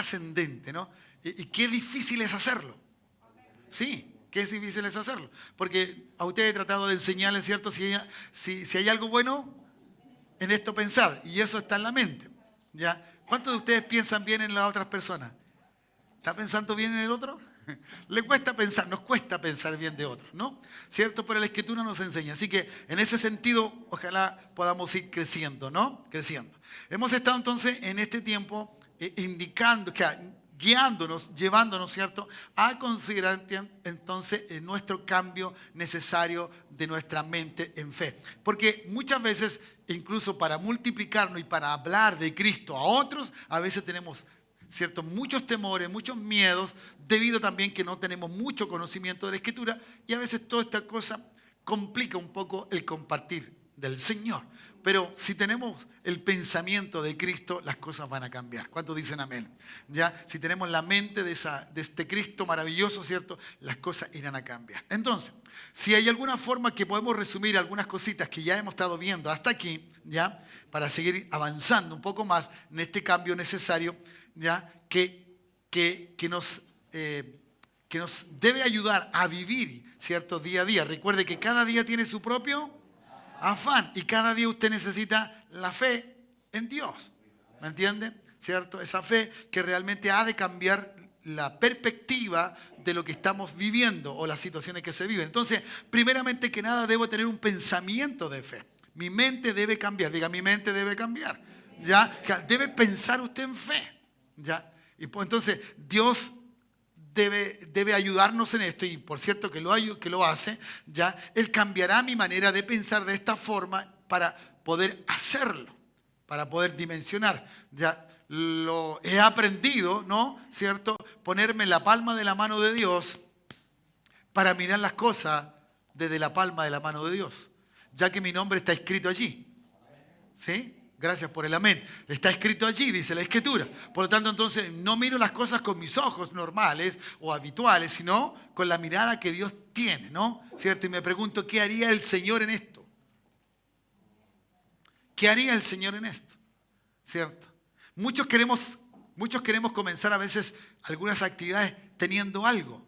trascendente, ¿no? Y qué difícil es hacerlo. Sí, qué difícil es hacerlo. Porque a ustedes he tratado de enseñarles, ¿cierto? Si hay algo bueno, en esto pensad. Y eso está en la mente. ¿Ya? ¿Cuántos de ustedes piensan bien en las otras personas? ¿Está pensando bien en el otro? Le cuesta pensar, nos cuesta pensar bien de otros, ¿no? ¿Cierto? Pero la Escritura nos enseña. Así que en ese sentido, ojalá podamos ir creciendo, ¿no? Creciendo. Hemos estado entonces en este tiempo guiándonos, llevándonos, ¿cierto?, a considerar entonces nuestro cambio necesario de nuestra mente en fe. Porque muchas veces, incluso para multiplicarnos y para hablar de Cristo a otros, a veces tenemos, ¿cierto?, muchos temores, muchos miedos, debido también que no tenemos mucho conocimiento de la Escritura, y a veces toda esta cosa complica un poco el compartir del Señor. Pero si tenemos el pensamiento de Cristo, las cosas van a cambiar. ¿Cuántos dicen amén? ¿Ya? Si tenemos la mente de este Cristo maravilloso, ¿cierto?, las cosas irán a cambiar. Entonces, si hay alguna forma que podemos resumir algunas cositas que ya hemos estado viendo hasta aquí, ¿ya?, para seguir avanzando un poco más en este cambio necesario, ¿ya?, que nos debe ayudar a vivir, ¿cierto?, día a día. Recuerde que cada día tiene su propio afán y cada día usted necesita la fe en Dios. ¿Me entiende? ¿Cierto? Esa fe que realmente ha de cambiar la perspectiva de lo que estamos viviendo o las situaciones que se viven. Entonces, primeramente que nada, debo tener un pensamiento de fe. Mi mente debe cambiar. Diga, mi mente debe cambiar. ¿Ya? Debe pensar usted en fe. ¿Ya? Y pues, entonces, Dios debe ayudarnos en esto, y por cierto que lo hace, ¿ya? Él cambiará mi manera de pensar de esta forma para poder hacerlo, para poder dimensionar. Ya lo he aprendido, ¿no? ¿Cierto? Ponerme en la palma de la mano de Dios para mirar las cosas desde la palma de la mano de Dios, ya que mi nombre está escrito allí. ¿Sí? Gracias por el amén. Está escrito allí, dice la Escritura. Por lo tanto, entonces, no miro las cosas con mis ojos normales o habituales, sino con la mirada que Dios tiene, ¿no? ¿Cierto? Y me pregunto, ¿qué haría el Señor en esto? ¿Qué haría el Señor en esto? ¿Cierto? Muchos queremos comenzar a veces algunas actividades teniendo algo.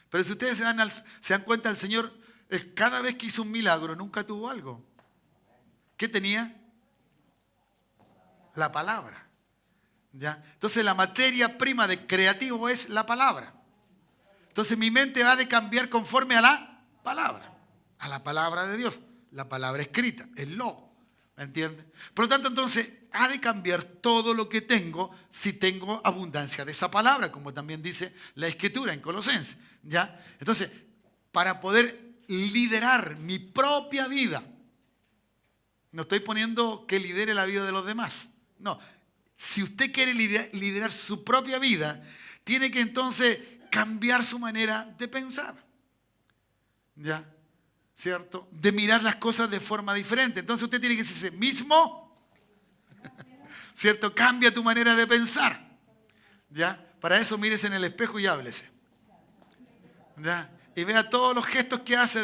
Pero si ustedes se dan cuenta, el Señor, cada vez que hizo un milagro, nunca tuvo algo. ¿Qué tenía? La palabra. ¿Ya? Entonces la materia prima de creativo es la palabra. Entonces mi mente va de cambiar conforme a la palabra de Dios, la palabra escrita, el logo. ¿Me entiende? Por lo tanto, entonces, ha de cambiar todo lo que tengo si tengo abundancia de esa palabra, como también dice la Escritura en Colosenses. ¿Ya? Entonces, para poder liderar mi propia vida, no estoy poniendo que lidere la vida de los demás. No, si usted quiere liderar su propia vida, tiene que entonces cambiar su manera de pensar. ¿Ya? ¿Cierto? De mirar las cosas de forma diferente. Entonces usted tiene que decirse, mismo, ¿cierto? Cambia tu manera de pensar. ¿Ya? Para eso mírese en el espejo y háblese. ¿Ya? Y vea todos los gestos que hace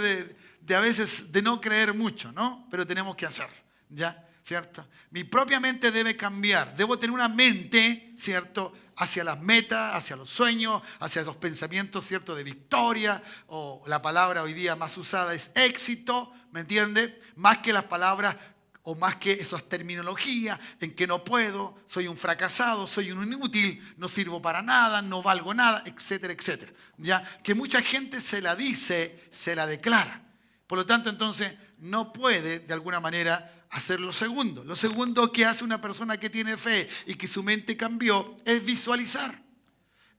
de a veces de no creer mucho, ¿no? Pero tenemos que hacerlo. ¿Ya? ¿Cierto? Mi propia mente debe cambiar. Debo tener una mente, ¿cierto?, hacia las metas, hacia los sueños, hacia los pensamientos, ¿cierto?, de victoria, o la palabra hoy día más usada es éxito, ¿me entiende? Más que las palabras o más que esas terminologías en que no puedo, soy un fracasado, soy un inútil, no sirvo para nada, no valgo nada, etcétera, etcétera. ¿Ya? Que mucha gente se la dice, se la declara. Por lo tanto, entonces, no puede, de alguna manera, hacer lo segundo. Lo segundo que hace una persona que tiene fe y que su mente cambió es visualizar.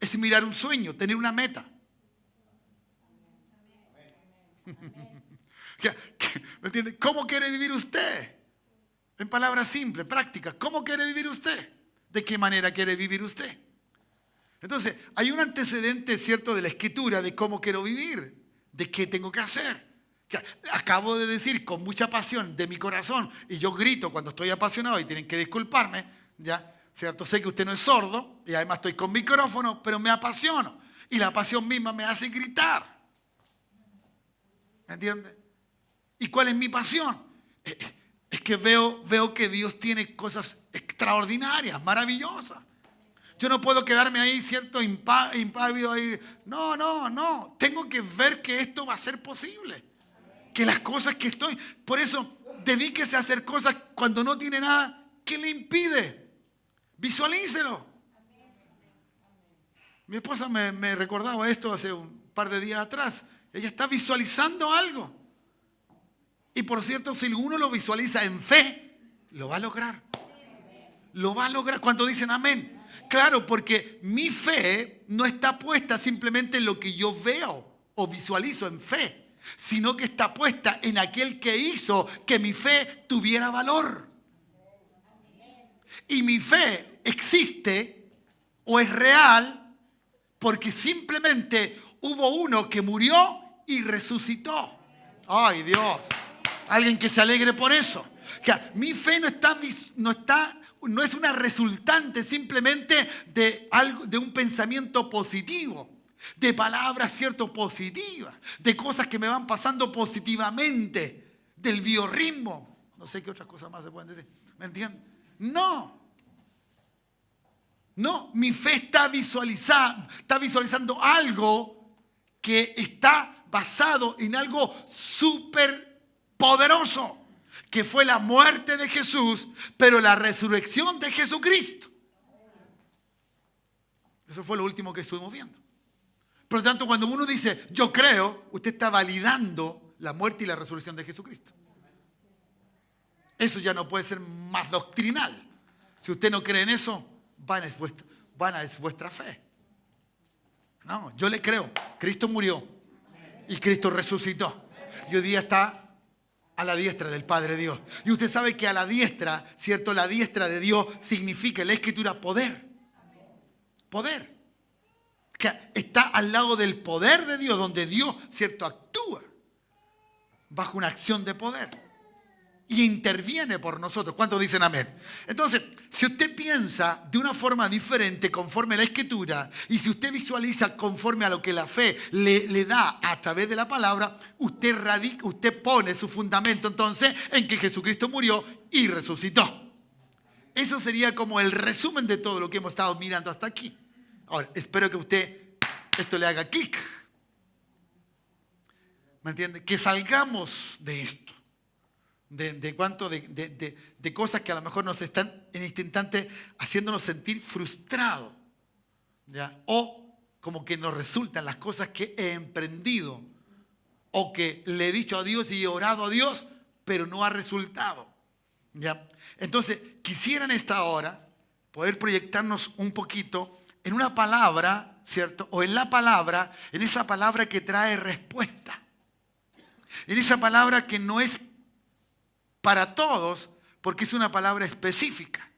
Es mirar un sueño, tener una meta. ¿Me entiende? ¿Cómo quiere vivir usted? En palabras simples, prácticas. ¿Cómo quiere vivir usted? ¿De qué manera quiere vivir usted? Entonces, hay un antecedente, ¿cierto?, de la Escritura de cómo quiero vivir, de qué tengo que hacer. Acabo de decir con mucha pasión de mi corazón, y yo grito cuando estoy apasionado y tienen que disculparme, ¿ya? ¿Cierto? Sé que usted no es sordo y además estoy con micrófono, pero me apasiono y la pasión misma me hace gritar. ¿Me entiende? ¿Y cuál es mi pasión? Es que veo que Dios tiene cosas extraordinarias, maravillosas. Yo no puedo quedarme ahí, ¿cierto? Impávido ahí. No. Tengo que ver que esto va a ser posible. Que las cosas que estoy... Por eso, dedíquese a hacer cosas cuando no tiene nada que le impide. Visualícelo. Mi esposa me recordaba esto hace un par de días atrás. Ella está visualizando algo. Y por cierto, si uno lo visualiza en fe, lo va a lograr. Lo va a lograr. ¿Cuántos dicen amén? Claro, porque mi fe no está puesta simplemente en lo que yo veo o visualizo en fe, sino que está puesta en aquel que hizo que mi fe tuviera valor. Y mi fe existe o es real porque simplemente hubo uno que murió y resucitó. ¡Ay, Dios! Alguien que se alegre por eso. Que mi fe no es una resultante simplemente de algo, de un pensamiento positivo, de palabras, cierto, positivas, de cosas que me van pasando positivamente, del biorritmo. No sé qué otras cosas más se pueden decir. ¿Me entienden? No, mi fe está visualizando algo que está basado en algo súper poderoso, que fue la muerte de Jesús, pero la resurrección de Jesucristo. Eso fue lo último que estuvimos viendo. Por lo tanto, cuando uno dice, yo creo, usted está validando la muerte y la resurrección de Jesucristo. Eso ya no puede ser más doctrinal. Si usted no cree en eso, vana es vuestra fe. No, yo le creo. Cristo murió y Cristo resucitó. Y hoy día está a la diestra del Padre Dios. Y usted sabe que a la diestra, ¿cierto? La diestra de Dios significa en la Escritura poder. Poder. Que está al lado del poder de Dios, donde Dios, ¿cierto? Actúa bajo una acción de poder. Y interviene por nosotros. ¿Cuántos dicen amén? Entonces, si usted piensa de una forma diferente conforme a la Escritura, y si usted visualiza conforme a lo que la fe le da a través de la palabra, usted pone su fundamento entonces en que Jesucristo murió y resucitó. Eso sería como el resumen de todo lo que hemos estado mirando hasta aquí. Ahora, espero que esto le haga clic. ¿Me entiende? Que salgamos de esto. De cosas que a lo mejor nos están en este instante haciéndonos sentir frustrados, ¿ya? O como que nos resultan las cosas que he emprendido o que le he dicho a Dios y he orado a Dios, pero no ha resultado, ¿ya? Entonces, quisiera en esta hora poder proyectarnos un poquito en una palabra, ¿cierto? O en esa palabra que trae respuesta. En esa palabra que no es para todos, porque es una palabra específica.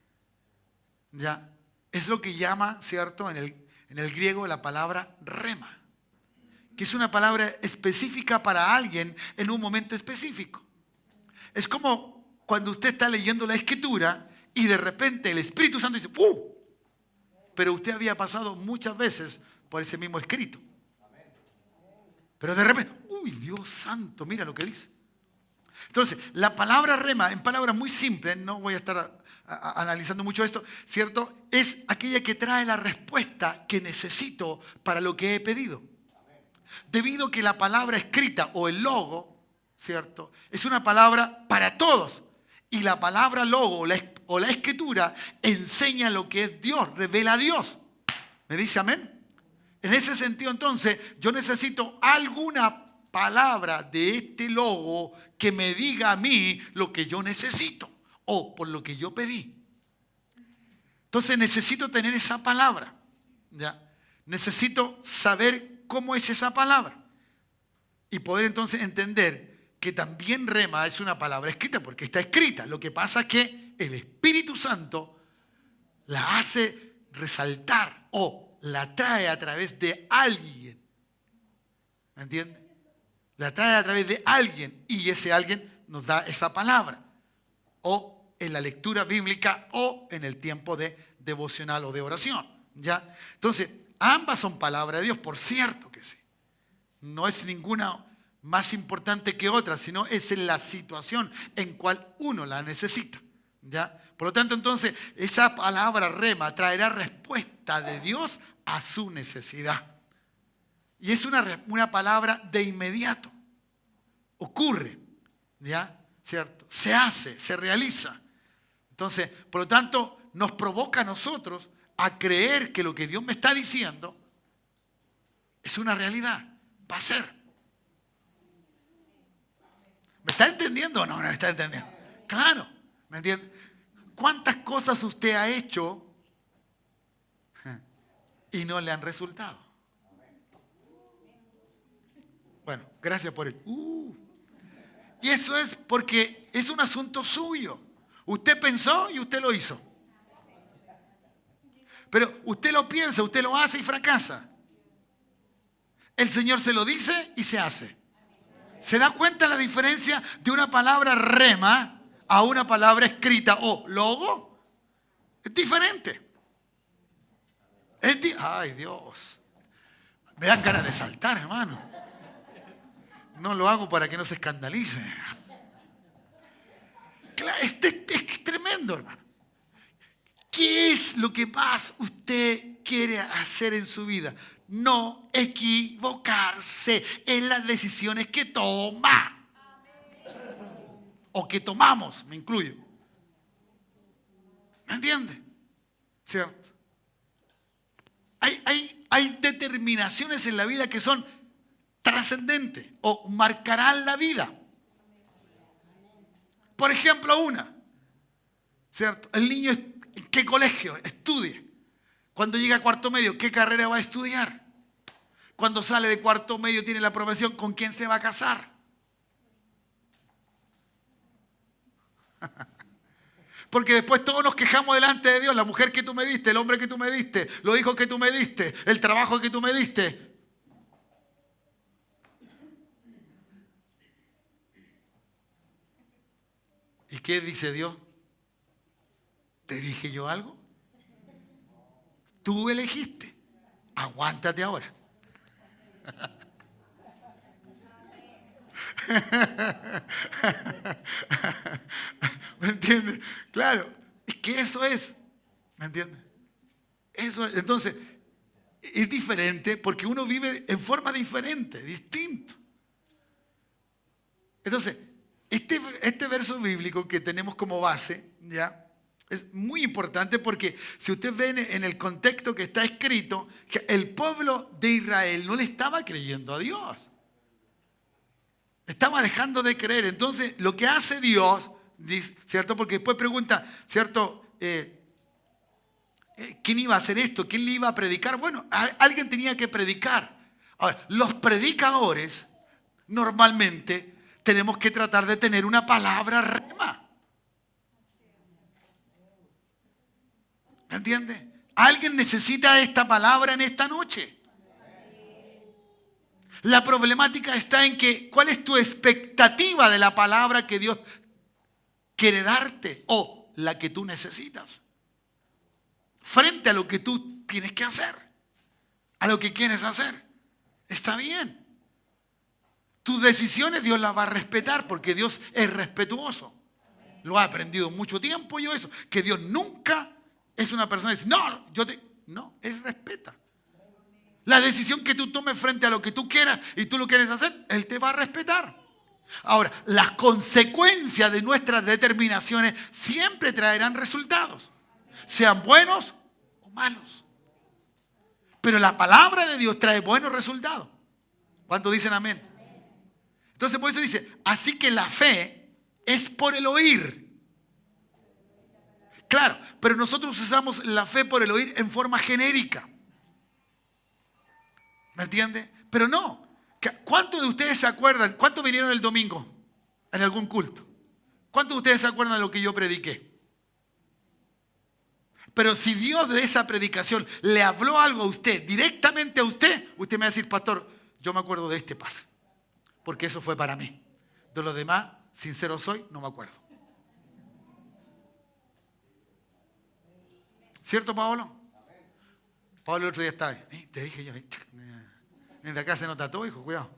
¿Ya? Es lo que llama, ¿cierto? En el griego la palabra rema, que es una palabra específica para alguien en un momento específico. Es como cuando usted está leyendo la Escritura y de repente el Espíritu Santo dice, ¡pum! Pero usted había pasado muchas veces por ese mismo escrito. Pero de repente, ¡uy, Dios santo! Mira lo que dice. Entonces, la palabra rema, en palabras muy simples, no voy a estar analizando mucho esto, ¿cierto? Es aquella que trae la respuesta que necesito para lo que he pedido. Debido a que la palabra escrita o el logo, ¿cierto? Es una palabra para todos. Y la palabra logo o la escritura enseña lo que es Dios, revela a Dios. ¿Me dice amén? En ese sentido, entonces, yo necesito alguna palabra de este logo que me diga a mí lo que yo necesito o por lo que yo pedí. Entonces necesito tener esa palabra, ¿ya? Necesito saber cómo es esa palabra y poder entonces entender que también rema es una palabra escrita porque está escrita. Lo que pasa es que el Espíritu Santo la hace resaltar o la trae a través de alguien. ¿Me entiendes? La trae a través de alguien y ese alguien nos da esa palabra. O en la lectura bíblica o en el tiempo de devocional o de oración. ¿Ya? Entonces, ambas son palabra de Dios, por cierto que sí. No es ninguna más importante que otra, sino es en la situación en cual uno la necesita. ¿Ya? Por lo tanto, entonces, esa palabra rema traerá respuesta. respuesta de Dios a su necesidad. Y es una palabra de inmediato. Ocurre, ¿ya? ¿Cierto? Se hace, se realiza. Entonces, por lo tanto, nos provoca a nosotros a creer que lo que Dios me está diciendo es una realidad, va a ser. ¿Me está entendiendo o no me está entendiendo? Claro, ¿me entiende? ¿Cuántas cosas usted ha hecho y no le han resultado? Bueno, gracias por el... Y eso es porque es un asunto suyo. Usted pensó y usted lo hizo. Pero usted lo piensa, usted lo hace y fracasa. El Señor se lo dice y se hace. ¿Se da cuenta la diferencia de una palabra rema a una palabra escrita o logo? Es diferente. Ay, Dios. Me dan ganas de saltar, hermano. No lo hago para que no se escandalice. Claro, es tremendo, hermano. ¿Qué es lo que más usted quiere hacer en su vida? No equivocarse en las decisiones que toma. O que tomamos, me incluyo. ¿Me entiende? ¿Cierto? Hay determinaciones en la vida que son trascendentes o marcarán la vida. Por ejemplo, ¿cierto? El niño, ¿en qué colegio estudie? Cuando llega a cuarto medio, ¿qué carrera va a estudiar? Cuando sale de cuarto medio, tiene la aprobación, ¿con quién se va a casar? Porque después todos nos quejamos delante de Dios. La mujer que tú me diste, el hombre que tú me diste, los hijos que tú me diste, el trabajo que tú me diste. ¿Y qué dice Dios? ¿Te dije yo algo? Tú elegiste. Aguántate ahora. ¿Me entiendes? Claro, es que eso es. ¿Me entiendes? Eso es. Entonces, es diferente porque uno vive en forma diferente, distinto. Entonces, este verso bíblico que tenemos como base, ¿ya? Es muy importante porque si usted ve en el contexto que está escrito, que el pueblo de Israel no le estaba creyendo a Dios. Estaba dejando de creer. Entonces, lo que hace Dios, ¿cierto? Porque después pregunta, ¿cierto? ¿Quién iba a hacer esto? ¿Quién le iba a predicar? Bueno, alguien tenía que predicar. Ahora, los predicadores normalmente tenemos que tratar de tener una palabra rema. ¿Me entiende? Alguien necesita esta palabra en esta noche. La problemática está en que, ¿cuál es tu expectativa de la palabra que Dios quiere darte o la que tú necesitas? Frente a lo que tú tienes que hacer, a lo que quieres hacer. Está bien. Tus decisiones Dios las va a respetar porque Dios es respetuoso. Lo he aprendido mucho tiempo yo eso, que Dios nunca es una persona que dice, no, Él respeta. La decisión que tú tomes frente a lo que tú quieras y tú lo quieres hacer, Él te va a respetar. Ahora, las consecuencias de nuestras determinaciones siempre traerán resultados, sean buenos o malos. Pero la palabra de Dios trae buenos resultados. ¿Cuántos dicen amén? Entonces por eso dice, así que la fe es por el oír. Claro, pero nosotros usamos la fe por el oír en forma genérica. ¿Me entiende? Pero no. ¿Cuántos de ustedes se acuerdan? ¿Cuántos vinieron el domingo en algún culto? ¿Cuántos de ustedes se acuerdan de lo que yo prediqué? Pero si Dios de esa predicación le habló algo a usted, directamente a usted, usted me va a decir, pastor, yo me acuerdo de este paso, porque eso fue para mí. De lo demás, sincero soy, no me acuerdo. ¿Cierto, Pablo? Pablo el otro día estaba ahí. Te dije yo, desde acá se nota todo, hijo, cuidado.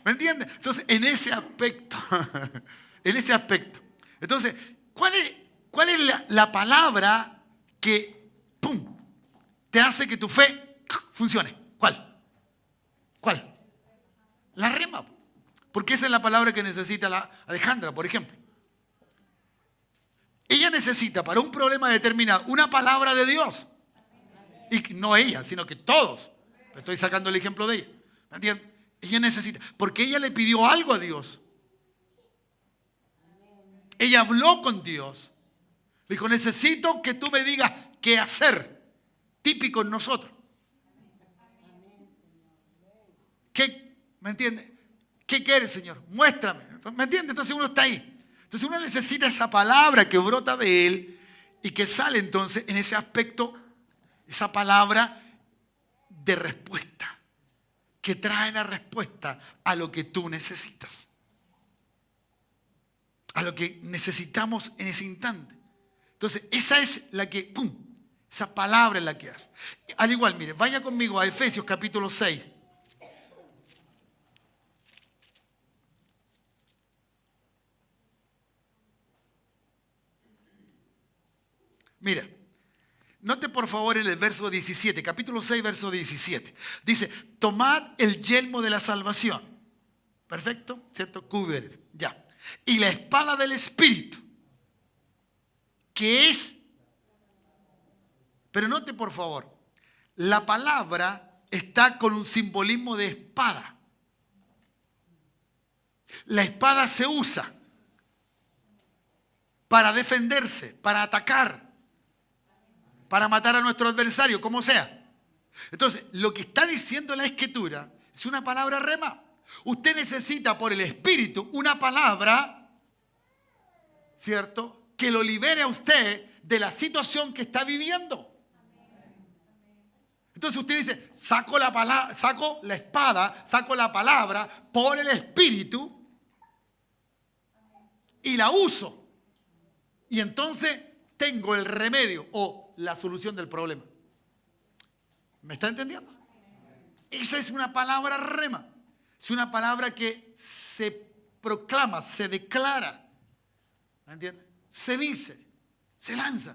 ¿Me entiendes? Entonces, en ese aspecto, entonces, ¿cuál ¿Cuál es la palabra que, ¡pum!, te hace que tu fe funcione? ¿Cuál? ¿Cuál? La rema. Porque esa es la palabra que necesita la Alejandra, por ejemplo. Ella necesita para un problema determinado una palabra de Dios. Y no ella, sino que todos. Estoy sacando el ejemplo de ella. ¿Me entiendes? Ella necesita, porque ella le pidió algo a Dios. Ella habló con Dios. Le dijo, necesito que tú me digas qué hacer. Típico en nosotros. ¿Qué? ¿Me entiendes? ¿Qué quieres, Señor? Muéstrame. ¿Me entiendes? Entonces uno está ahí. Entonces uno necesita esa palabra que brota de él y que sale entonces en ese aspecto, esa palabra de respuesta, que trae la respuesta a lo que tú necesitas, a lo que necesitamos en ese instante. Entonces esa es la que, ¡pum!, esa palabra es la que hace. Al igual, mire, vaya conmigo a Efesios capítulo 6. Mira, note por favor en el verso 17, capítulo 6, verso 17. Dice, tomad el yelmo de la salvación. Perfecto, ¿cierto? Cubrir, ya. Y la espada del Espíritu, que es... Pero note por favor, la palabra está con un simbolismo de espada. La espada se usa para defenderse, para atacar, para matar a nuestro adversario, como sea. Entonces, lo que está diciendo la Escritura es una palabra rema. Usted necesita por el Espíritu una palabra, ¿cierto?, que lo libere a usted de la situación que está viviendo. Entonces usted dice, saco la espada, saco la palabra por el Espíritu y la uso. Y entonces tengo el remedio o la solución del problema. ¿Me está entendiendo? Esa es una palabra rema. Es una palabra que se proclama, se declara. ¿Me entiendes? Se dice, se lanza.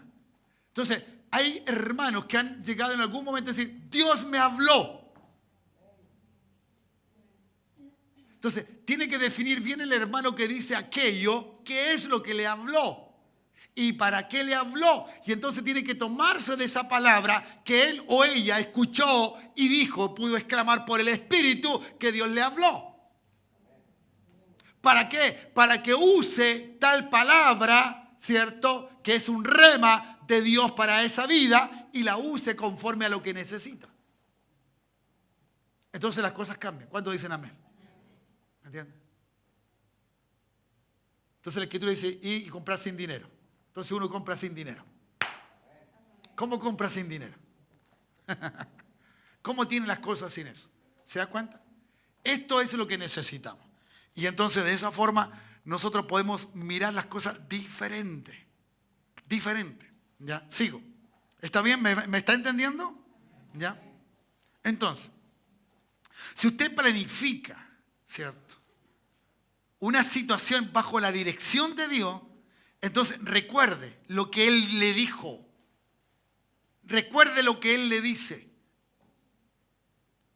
Entonces, hay hermanos que han llegado en algún momento a decir, Dios me habló. Entonces, tiene que definir bien el hermano que dice aquello, qué es lo que le habló. ¿Y para qué le habló? Y entonces tiene que tomarse de esa palabra que él o ella escuchó y dijo, pudo exclamar por el Espíritu que Dios le habló. ¿Para qué? Para que use tal palabra, ¿cierto?, que es un rema de Dios para esa vida y la use conforme a lo que necesita. Entonces las cosas cambian. ¿Cuántos dicen amén? ¿Me entiendes? Entonces la Escritura dice, y comprar sin dinero. Entonces uno compra sin dinero. ¿Cómo compra sin dinero? ¿Cómo tiene las cosas sin eso? ¿Se da cuenta? Esto es lo que necesitamos. Y entonces de esa forma nosotros podemos mirar las cosas diferente. Diferente. ¿Ya? Sigo. ¿Está bien? ¿Me está entendiendo? ¿Ya? Entonces, si usted planifica, ¿cierto?, una situación bajo la dirección de Dios, entonces recuerde lo que Él le dijo. Recuerde lo que Él le dice.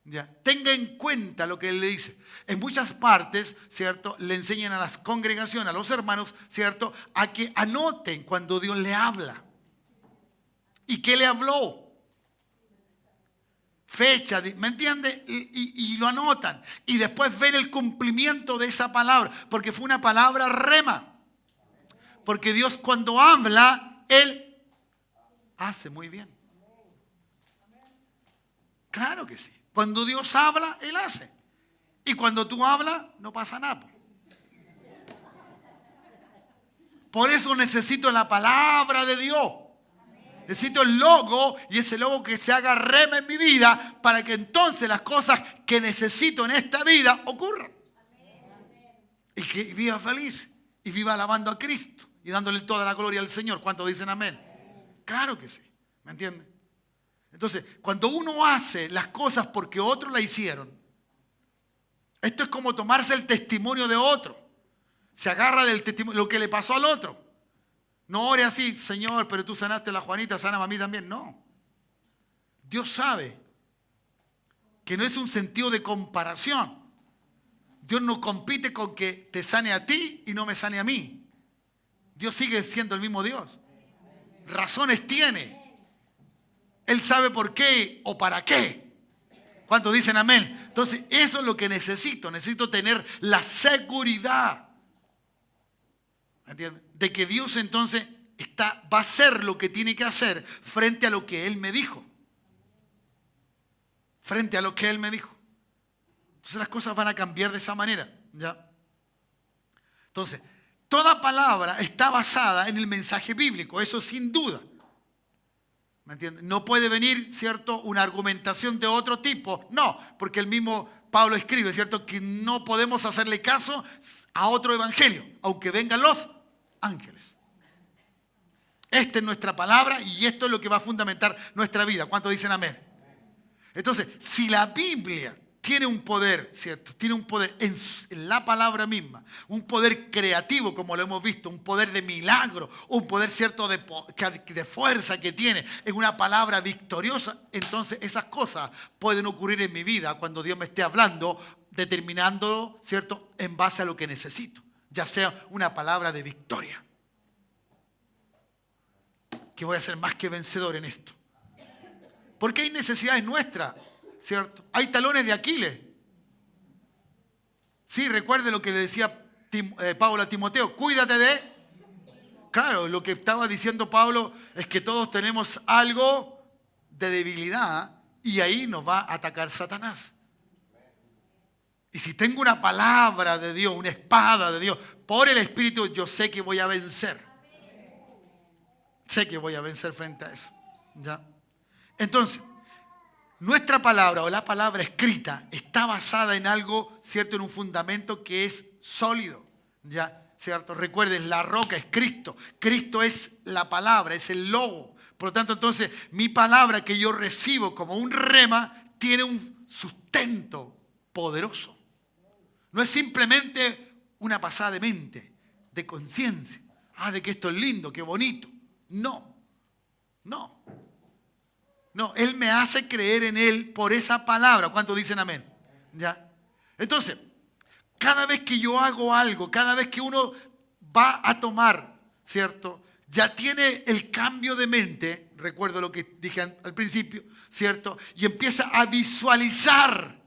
¿Ya? Tenga en cuenta lo que Él le dice. En muchas partes, ¿cierto?, le enseñan a las congregaciones, a los hermanos, ¿cierto?, a que anoten cuando Dios le habla. ¿Y qué le habló? Fecha, ¿me entiende? Y lo anotan. Y después ven el cumplimiento de esa palabra, porque fue una palabra rema. Porque Dios cuando habla, Él hace muy bien. Claro que sí. Cuando Dios habla, Él hace. Y cuando tú hablas, no pasa nada. Por eso necesito la palabra de Dios. Necesito el logo y ese logo que se haga rema en mi vida para que entonces las cosas que necesito en esta vida ocurran. Y que viva feliz y viva alabando a Cristo y dándole toda la gloria al Señor. ¿Cuántos dicen amén? Claro que sí. ¿Me entienden? Entonces, cuando uno hace las cosas porque otros la hicieron, esto es como tomarse el testimonio de otro. Se agarra del testimonio, lo que le pasó al otro. No ore así, Señor, pero tú sanaste a la Juanita, sáname a mí también. No. Dios sabe que no es un sentido de comparación. Dios no compite con que te sane a ti y no me sane a mí. Dios sigue siendo el mismo Dios. Razones tiene. Él sabe por qué o para qué. ¿Cuántos dicen amén? Entonces, eso es lo que necesito. Necesito tener la seguridad, ¿me entiendes?, de que Dios entonces va a hacer lo que tiene que hacer frente a lo que Él me dijo. Frente a lo que Él me dijo. Entonces las cosas van a cambiar de esa manera, ¿ya? Entonces, toda palabra está basada en el mensaje bíblico, eso sin duda. ¿Me entiendes? No puede venir, ¿cierto?, una argumentación de otro tipo. No, porque el mismo Pablo escribe, ¿cierto?, que no podemos hacerle caso a otro evangelio, aunque vengan los ángeles. Esta es nuestra palabra y esto es lo que va a fundamentar nuestra vida. ¿Cuántos dicen amén? Entonces, si la Biblia tiene un poder, ¿cierto? Tiene un poder en la palabra misma, un poder creativo, como lo hemos visto, un poder de milagro, un poder, ¿cierto?, de fuerza que tiene en una palabra victoriosa. Entonces esas cosas pueden ocurrir en mi vida cuando Dios me esté hablando, determinando, ¿cierto?, en base a lo que necesito, ya sea una palabra de victoria, que voy a ser más que vencedor en esto. Porque hay necesidades nuestras, ¿cierto? Hay talones de Aquiles. Sí, recuerde lo que le decía Pablo a Timoteo. Cuídate de... Claro, lo que estaba diciendo Pablo es que todos tenemos algo de debilidad y ahí nos va a atacar Satanás. Y si tengo una palabra de Dios, una espada de Dios, por el Espíritu, yo sé que voy a vencer. Sé que voy a vencer frente a eso. ¿Ya? Entonces, nuestra palabra o la palabra escrita está basada en algo, ¿cierto?, en un fundamento que es sólido, ¿ya? ¿Cierto? Recuerden, la roca es Cristo. Cristo es la palabra, es el logo. Por lo tanto, entonces, mi palabra que yo recibo como un rema tiene un sustento poderoso. No es simplemente una pasada de mente, de conciencia. De que esto es lindo, qué bonito. No, no. No, Él me hace creer en Él por esa palabra. ¿Cuántos dicen amén? ¿Ya? Entonces, cada vez que yo hago algo, cada vez que uno va a tomar, ¿cierto?, ya tiene el cambio de mente, recuerdo lo que dije al principio, ¿cierto?, y empieza a visualizar,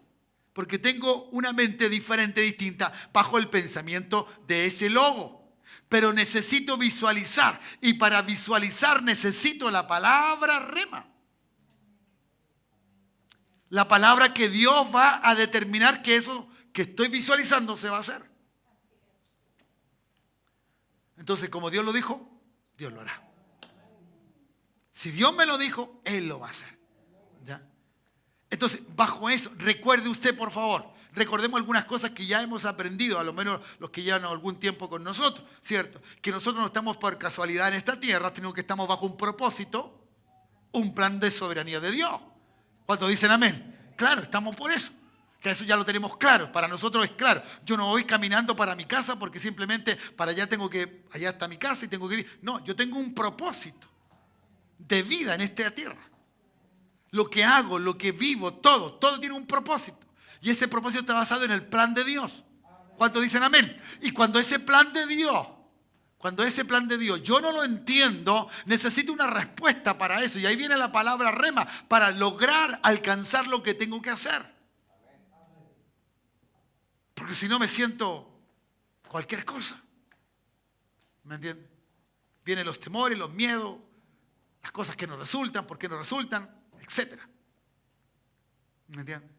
porque tengo una mente diferente, distinta, bajo el pensamiento de ese logo. Pero necesito visualizar, y para visualizar necesito la palabra rema. La palabra que Dios va a determinar que eso que estoy visualizando se va a hacer. Entonces, como Dios lo dijo, Dios lo hará. Si Dios me lo dijo, Él lo va a hacer. ¿Ya? Entonces, bajo eso, recuerde usted, por favor, recordemos algunas cosas que ya hemos aprendido, a lo menos los que llevan algún tiempo con nosotros, ¿cierto? Que nosotros no estamos por casualidad en esta tierra, sino que estamos bajo un propósito, un plan de soberanía de Dios. ¿Cuántos dicen amén? Claro, estamos por eso. Que eso ya lo tenemos claro. Para nosotros es claro. Yo no voy caminando para mi casa porque simplemente para allá allá está mi casa y tengo que vivir. No, yo tengo un propósito de vida en esta tierra. Lo que hago, lo que vivo, todo tiene un propósito. Y ese propósito está basado en el plan de Dios. ¿Cuántos dicen amén? Y cuando ese plan de Dios yo no lo entiendo, necesito una respuesta para eso. Y ahí viene la palabra rema, para lograr alcanzar lo que tengo que hacer. Porque si no me siento cualquier cosa. ¿Me entiendes? Vienen los temores, los miedos, las cosas que no resultan, por qué no resultan, etc. ¿Me entiendes?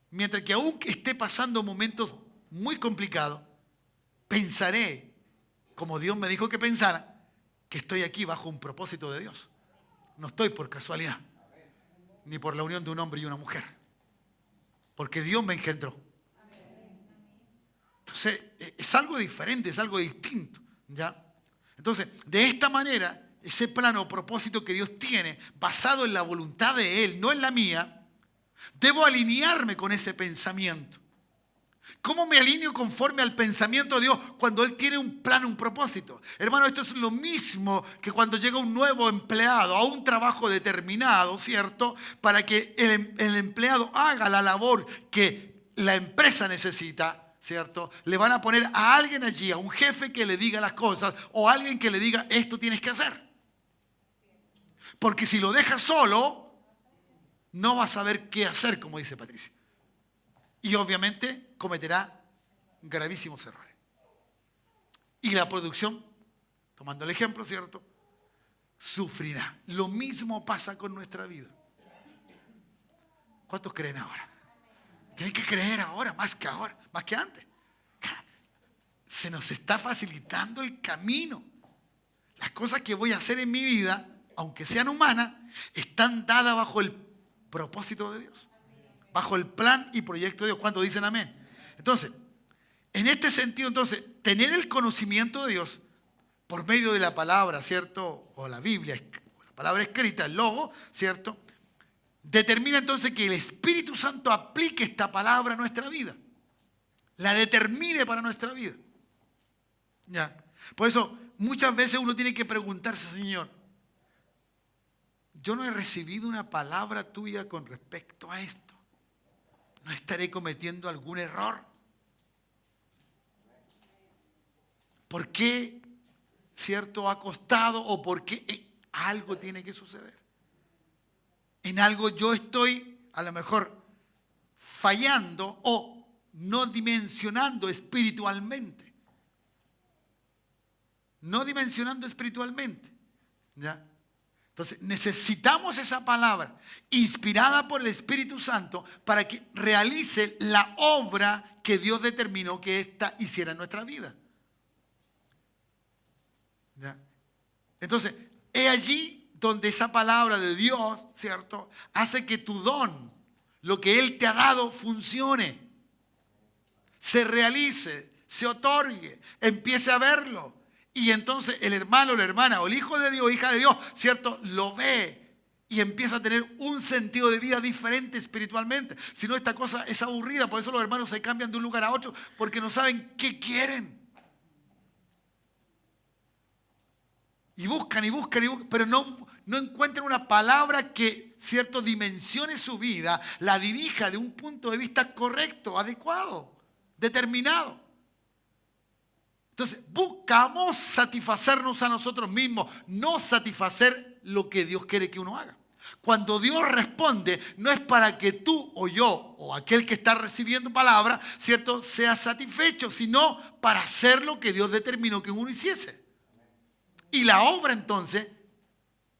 Mientras que aún esté pasando momentos muy complicados, pensaré, como Dios me dijo que pensara, que estoy aquí bajo un propósito de Dios. No estoy por casualidad, ni por la unión de un hombre y una mujer. Porque Dios me engendró. Entonces, es algo diferente, es algo distinto, ¿ya? Entonces, de esta manera, ese plan o propósito que Dios tiene, basado en la voluntad de Él, no en la mía, debo alinearme con ese pensamiento. ¿Cómo me alineo conforme al pensamiento de Dios cuando Él tiene un plan, un propósito? Hermano, esto es lo mismo que cuando llega un nuevo empleado a un trabajo determinado, ¿cierto? Para que el empleado haga la labor que la empresa necesita, ¿cierto? Le van a poner a alguien allí, a un jefe que le diga las cosas o a alguien que le diga, esto tienes que hacer. Porque si lo dejas solo, no va a saber qué hacer, como dice Patricia. Y obviamente cometerá gravísimos errores. Y la producción, tomando el ejemplo, ¿cierto?, sufrirá. Lo mismo pasa con nuestra vida. ¿Cuántos creen ahora? Tienen que creer ahora, más que antes. Se nos está facilitando el camino. Las cosas que voy a hacer en mi vida, aunque sean humanas, están dadas bajo el propósito de Dios. Bajo el plan y proyecto de Dios. ¿Cuántos dicen amén? Entonces, en este sentido, entonces, tener el conocimiento de Dios por medio de la palabra, ¿cierto? O la Biblia, la palabra escrita, el logo, ¿cierto? Determina entonces que el Espíritu Santo aplique esta palabra a nuestra vida. La determine para nuestra vida. ¿Ya? Por eso, muchas veces uno tiene que preguntarse, Señor, yo no he recibido una palabra tuya con respecto a esto. ¿No estaré cometiendo algún error? ¿Por qué, cierto, ha costado o por qué algo tiene que suceder? En algo yo estoy a lo mejor fallando o no dimensionando espiritualmente. No dimensionando espiritualmente. ¿Ya? Entonces, necesitamos esa palabra inspirada por el Espíritu Santo para que realice la obra que Dios determinó que ésta hiciera en nuestra vida. ¿Ya? Entonces, es allí donde esa palabra de Dios, ¿cierto?, hace que tu don, lo que Él te ha dado, funcione, se realice, se otorgue, empiece a verlo. Y entonces el hermano o la hermana o el hijo de Dios, hija de Dios, ¿cierto?, lo ve y empieza a tener un sentido de vida diferente espiritualmente. Si no, esta cosa es aburrida. Por eso los hermanos se cambian de un lugar a otro, porque no saben qué quieren. Y buscan, pero no encuentran una palabra que, ¿cierto?, dimensione su vida, la dirija de un punto de vista correcto, adecuado, determinado. Entonces, buscamos satisfacernos a nosotros mismos, no satisfacer lo que Dios quiere que uno haga. Cuando Dios responde, no es para que tú o yo o aquel que está recibiendo palabra, ¿cierto?, sea satisfecho, sino para hacer lo que Dios determinó que uno hiciese. Y la obra entonces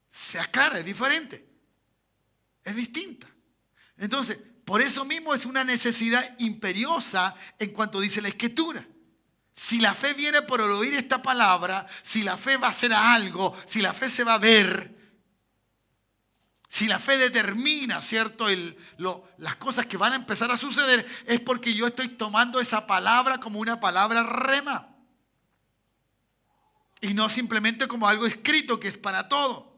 se aclara, es diferente, es distinta. Entonces, por eso mismo es una necesidad imperiosa en cuanto dice la Escritura. Si la fe viene por el oír esta palabra, si la fe va a hacer algo, si la fe se va a ver, si la fe determina, ¿cierto?, las cosas que van a empezar a suceder, es porque yo estoy tomando esa palabra como una palabra rema. Y no simplemente como algo escrito que es para todo.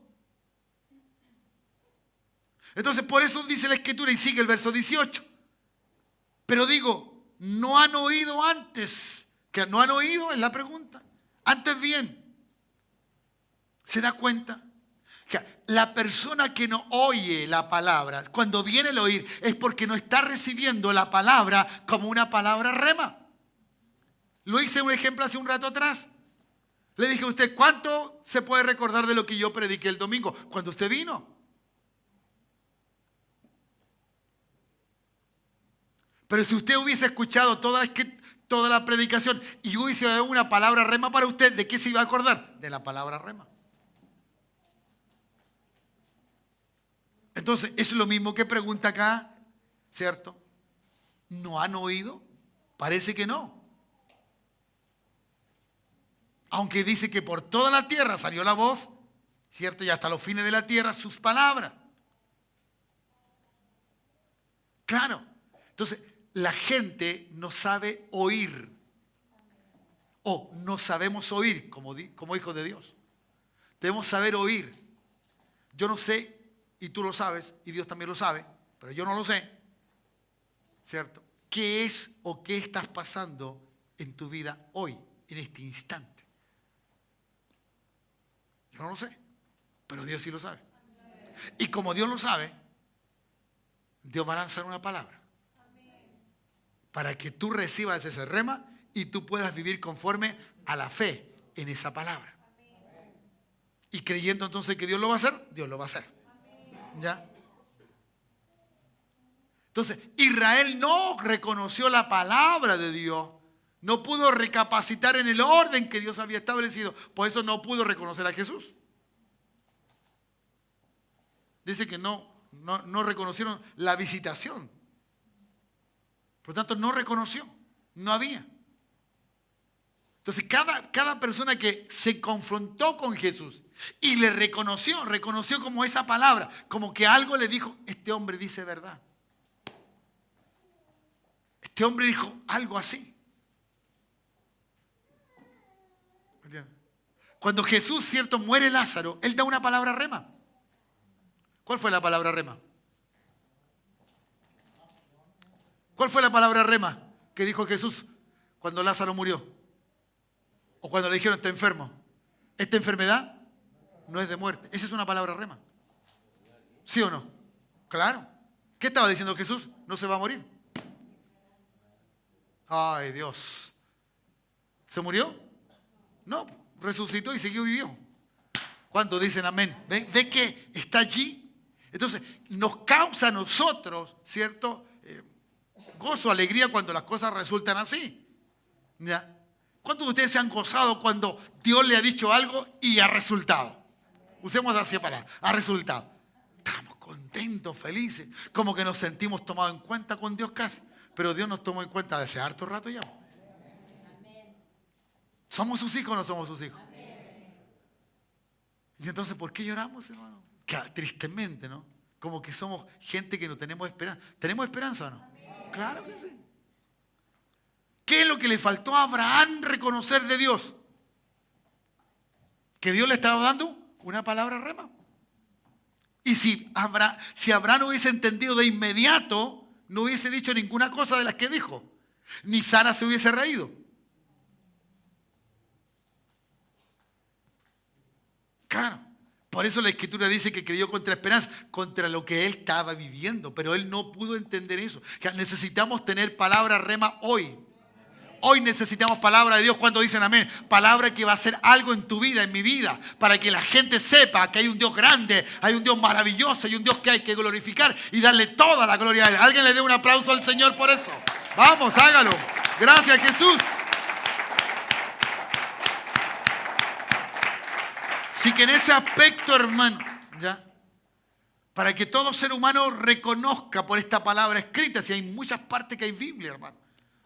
Entonces, por eso dice la Escritura y sigue el verso 18. Pero digo, ¿no han oído antes? ¿Que no han oído? Es la pregunta. Antes bien, ¿se da cuenta? Que la persona que no oye la palabra, cuando viene el oír, es porque no está recibiendo la palabra como una palabra rema. Lo hice un ejemplo hace un rato atrás. Le dije a usted, ¿cuánto se puede recordar de lo que yo prediqué el domingo? Cuando usted vino. Pero si usted hubiese escuchado toda la predicación y hubiese dado una palabra rema para usted, ¿de qué se iba a acordar? De la palabra rema. Entonces, es lo mismo que pregunta acá, ¿cierto? ¿No han oído? Parece que no. Aunque dice que por toda la tierra salió la voz, ¿cierto? Y hasta los fines de la tierra sus palabras. Claro. Entonces, la gente no sabe oír. O no sabemos oír como hijos de Dios. Debemos saber oír. Yo no sé, y tú lo sabes, y Dios también lo sabe, pero yo no lo sé, ¿cierto?, qué es o qué estás pasando en tu vida hoy, en este instante. Yo no lo sé, pero Dios sí lo sabe. Y como Dios lo sabe, Dios va a lanzar una palabra para que tú recibas ese rema y tú puedas vivir conforme a la fe en esa palabra. Y creyendo entonces que Dios lo va a hacer, Dios lo va a hacer. ¿Ya? Entonces, Israel no reconoció la palabra de Dios. No pudo recapacitar en el orden que Dios había establecido. Por eso no pudo reconocer a Jesús. Dice que no reconocieron la visitación. Por lo tanto, no reconoció. No había. Entonces, cada persona que se confrontó con Jesús y le reconoció como esa palabra, como que algo le dijo, este hombre dice verdad. Este hombre dijo algo así. ¿Entiendes? Cuando Jesús, cierto, muere Lázaro, él da una palabra rema. ¿Cuál fue la palabra rema? ¿Cuál fue la palabra rema que dijo Jesús cuando Lázaro murió? O cuando le dijeron, está enfermo. Esta enfermedad no es de muerte. Esa es una palabra rema. ¿Sí o no? Claro. ¿Qué estaba diciendo Jesús? No se va a morir. Ay, Dios. ¿Se murió? No, resucitó y siguió viviendo. ¿Cuántos dicen amén? ¿Ve que está allí? Entonces, nos causa a nosotros, ¿cierto? Gozo, alegría cuando las cosas resultan así. ¿Ya? ¿Cuántos de ustedes se han gozado cuando Dios le ha dicho algo y ha resultado? Usemos así palabras, ha resultado. Estamos contentos, felices, como que nos sentimos tomados en cuenta con Dios casi. Pero Dios nos tomó en cuenta desde harto rato ya. ¿Somos sus hijos o no somos sus hijos? Y entonces, ¿por qué lloramos, hermano? Tristemente, ¿no? Como que somos gente que no tenemos esperanza. ¿Tenemos esperanza o no? Claro que sí. ¿Qué es lo que le faltó a Abraham reconocer de Dios? Que Dios le estaba dando una palabra rema. Y si Abraham hubiese entendido de inmediato, no hubiese dicho ninguna cosa de las que dijo. Ni Sara se hubiese reído. Claro. Por eso la Escritura dice que creyó contra esperanza, contra lo que él estaba viviendo. Pero él no pudo entender eso. Que necesitamos tener palabra rema hoy. Hoy necesitamos palabra de Dios. Cuando dicen amén, palabra que va a hacer algo en tu vida, en mi vida, para que la gente sepa que hay un Dios grande, hay un Dios maravilloso, hay un Dios que hay que glorificar y darle toda la gloria a Él. Alguien le dé un aplauso al Señor por eso. Vamos, hágalo. Gracias, Jesús. Así que en ese aspecto, hermano, ¿ya? Para que todo ser humano reconozca por esta palabra escrita, si hay muchas partes que hay Biblia, hermano.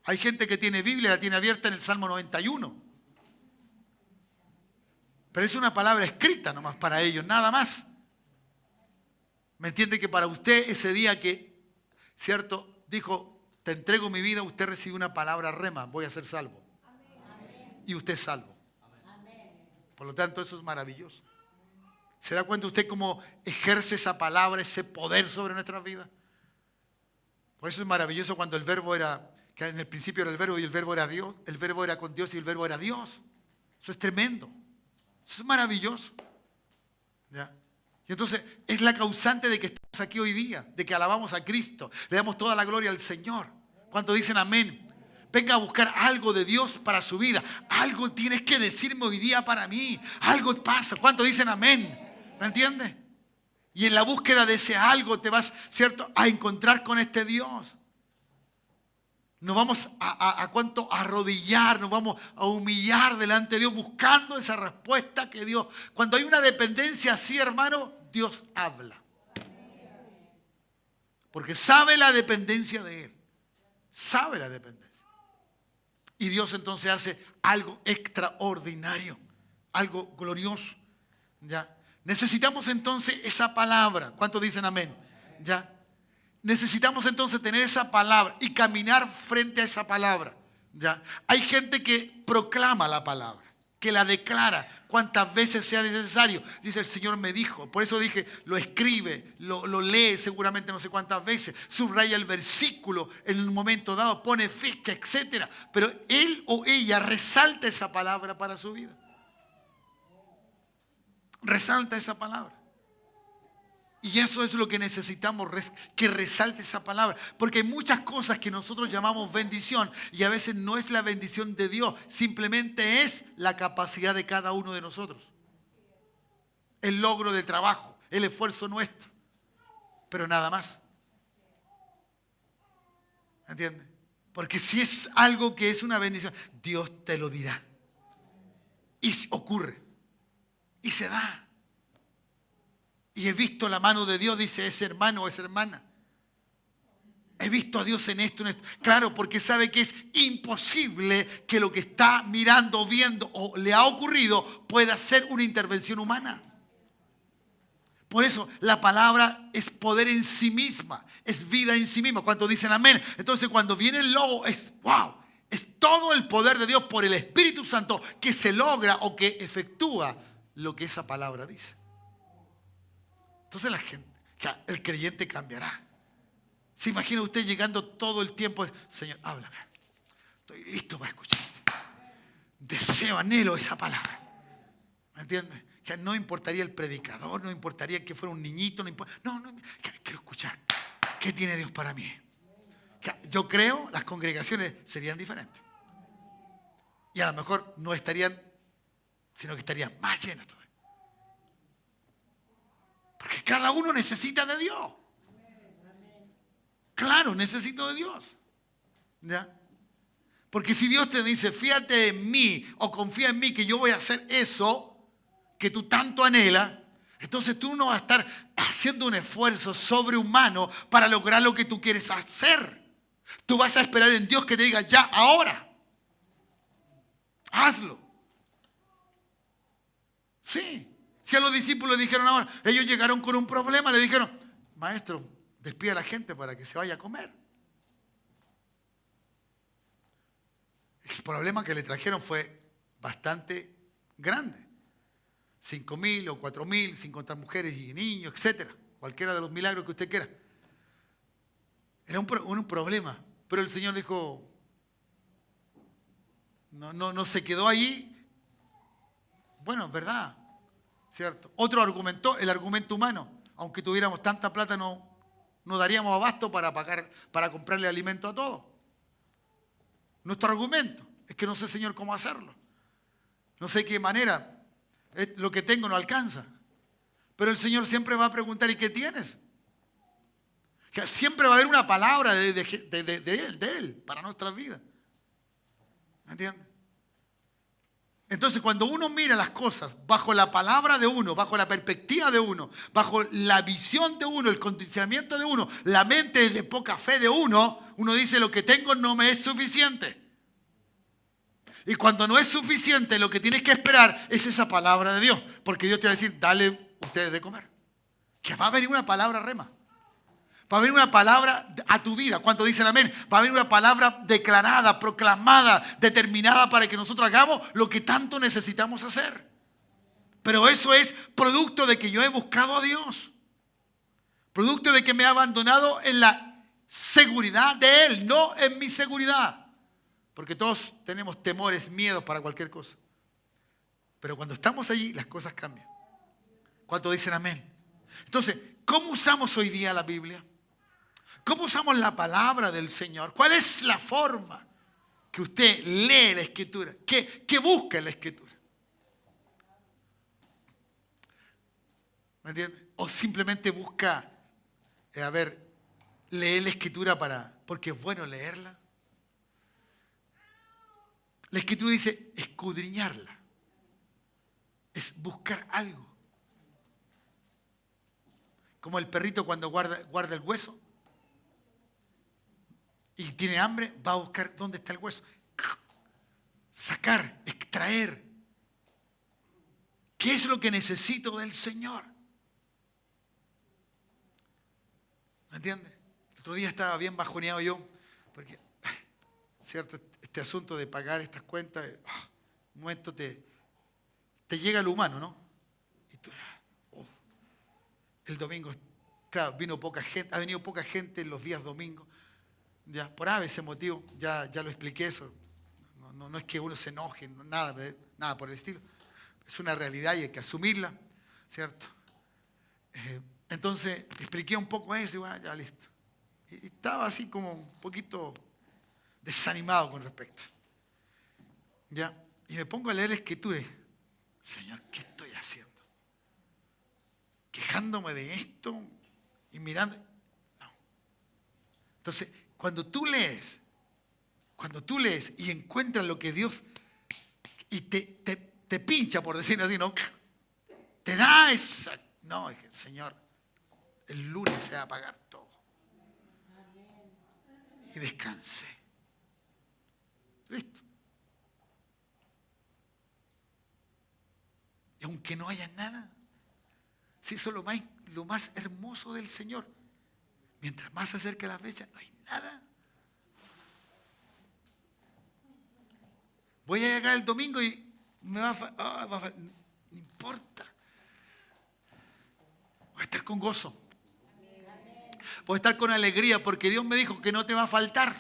Hay gente que tiene Biblia, la tiene abierta en el Salmo 91. Pero es una palabra escrita nomás para ellos, nada más. ¿Me entiende que para usted ese día que, cierto, dijo, te entrego mi vida, usted recibe una palabra rema, voy a ser salvo? Amén. Y usted es salvo. Amén. Por lo tanto, eso es maravilloso. ¿Se da cuenta usted cómo ejerce esa palabra, ese poder sobre nuestras vidas? Por eso es maravilloso cuando el verbo era... que en el principio era el verbo y el verbo era Dios, el verbo era con Dios y el verbo era Dios. Eso es tremendo. Eso es maravilloso. ¿Ya? Y entonces es la causante de que estamos aquí hoy día, de que alabamos a Cristo, le damos toda la gloria al Señor. ¿Cuántos dicen amén? Venga a buscar algo de Dios para su vida. Algo tienes que decirme hoy día para mí. Algo pasa. ¿Cuántos dicen amén? ¿Me entiendes? Y en la búsqueda de ese algo te vas, ¿cierto?, a encontrar con este Dios. Nos vamos a arrodillar, nos vamos a humillar delante de Dios buscando esa respuesta que Dios... Cuando hay una dependencia así, hermano, Dios habla. Porque sabe la dependencia de Él. Sabe la dependencia. Y Dios entonces hace algo extraordinario, algo glorioso. ¿Ya? Necesitamos entonces esa palabra. ¿Cuántos dicen amén? ¿Ya? Necesitamos entonces tener esa palabra y caminar frente a esa palabra. ¿Ya? Hay gente que proclama la palabra. que la declara cuantas veces sea necesario. Dice, el Señor me dijo. Por eso dije, lo escribe, lo lee seguramente no sé cuántas veces, subraya el versículo en un momento dado, pone fecha, etc. Pero él o ella resalta esa palabra para su vida. Resalta esa palabra. Y eso es lo que necesitamos, que resalte esa palabra. Porque hay muchas cosas que nosotros llamamos bendición y a veces no es la bendición de Dios, simplemente es la capacidad de cada uno de nosotros. El logro del trabajo, el esfuerzo nuestro, pero nada más. ¿Entiendes? Porque si es algo que es una bendición, Dios te lo dirá. Y ocurre. Y se da. Y he visto la mano de Dios, dice ese hermano o esa hermana. He visto a Dios en esto, en esto. Claro, porque sabe que es imposible que lo que está mirando, viendo o le ha ocurrido pueda ser una intervención humana. Por eso la palabra es poder en sí misma, es vida en sí misma. ¿Cuántos dicen amén? Entonces cuando viene el lobo es wow, es todo el poder de Dios por el Espíritu Santo que se logra o que efectúa lo que esa palabra dice. Entonces la gente, el creyente cambiará. ¿Se imagina usted llegando todo el tiempo? Señor, háblame. Estoy listo para escuchar. Deseo, anhelo esa palabra. ¿Me entiendes? Que no importaría el predicador, no importaría que fuera un niñito, no, quiero escuchar. ¿Qué tiene Dios para mí? Yo creo las congregaciones serían diferentes. Y a lo mejor no estarían, sino que estarían más llenas todavía. Porque cada uno necesita de Dios. Claro, necesito de Dios. ¿Ya? Porque si Dios te dice, fíjate en mí o confía en mí que yo voy a hacer eso que tú tanto anhelas, entonces tú no vas a estar haciendo un esfuerzo sobrehumano para lograr lo que tú quieres hacer. Tú vas a esperar en Dios que te diga, ya, ahora. Hazlo. Sí. Si a los discípulos le dijeron ahora, ellos llegaron con un problema, le dijeron, maestro, despide a la gente para que se vaya a comer. El problema que le trajeron fue bastante grande. 5.000 o 4.000, sin contar mujeres y niños, etc. Cualquiera de los milagros que usted quiera. Era un problema. Pero el Señor dijo, no se quedó allí. Bueno, es verdad. ¿Cierto? Otro argumentó, el argumento humano. Aunque tuviéramos tanta plata, no daríamos abasto para comprarle alimento a todos. Nuestro argumento es que no sé, Señor, cómo hacerlo. No sé qué manera. Lo que tengo no alcanza. Pero el Señor siempre va a preguntar, ¿y qué tienes? Que siempre va a haber una palabra de Él para nuestras vidas. ¿Me entiendes? Entonces, cuando uno mira las cosas bajo la palabra de uno, bajo la perspectiva de uno, bajo la visión de uno, el condicionamiento de uno, la mente de poca fe de uno, uno dice, lo que tengo no me es suficiente. Y cuando no es suficiente, lo que tienes que esperar es esa palabra de Dios. Porque Dios te va a decir, dale ustedes de comer. Que va a venir una palabra rema. Va a venir una palabra a tu vida. ¿Cuántos dicen amén? Va a venir una palabra declarada, proclamada, determinada para que nosotros hagamos lo que tanto necesitamos hacer. Pero eso es producto de que yo he buscado a Dios. Producto de que me he abandonado en la seguridad de Él, no en mi seguridad. Porque todos tenemos temores, miedos para cualquier cosa. Pero cuando estamos allí, las cosas cambian. ¿Cuántos dicen amén? Entonces, ¿cómo usamos hoy día la Biblia? ¿Cómo usamos la palabra del Señor? ¿Cuál es la forma que usted lee la Escritura? ¿Qué busca en la Escritura? ¿Me entiende? O simplemente busca, leer la Escritura porque es bueno leerla. La Escritura dice escudriñarla. Es buscar algo. Como el perrito cuando guarda el hueso y tiene hambre, va a buscar dónde está el hueso. Sacar, extraer. ¿Qué es lo que necesito del Señor? ¿Me entiendes? El otro día estaba bien bajoneado yo, porque, ¿cierto? Este asunto de pagar estas cuentas, un momento te te llega lo humano, ¿no? Y tú, oh, el domingo, claro, ha venido poca gente en los días domingos. Ya, por ese motivo, ya lo expliqué eso. No es que uno se enoje, nada por el estilo. Es una realidad y hay que asumirla, ¿cierto? Entonces, expliqué un poco eso y bueno, ya listo. Y estaba así como un poquito desanimado con respecto. ¿Ya? Y me pongo a leer la escritura y, Señor, ¿qué estoy haciendo? Quejándome de esto y mirando. No. Entonces, cuando tú lees y encuentras lo que Dios y te pincha, por decirlo así, ¿no? Te da esa. No, es que, Señor, el lunes se va a apagar todo. Y descansé. Listo. Y aunque no haya nada, si eso es lo más hermoso del Señor. Mientras más se acerca la fecha, no hay nada. Voy a llegar el domingo y me va a no importa. Voy a estar con gozo. Voy a estar con alegría porque Dios me dijo que no te va a faltar.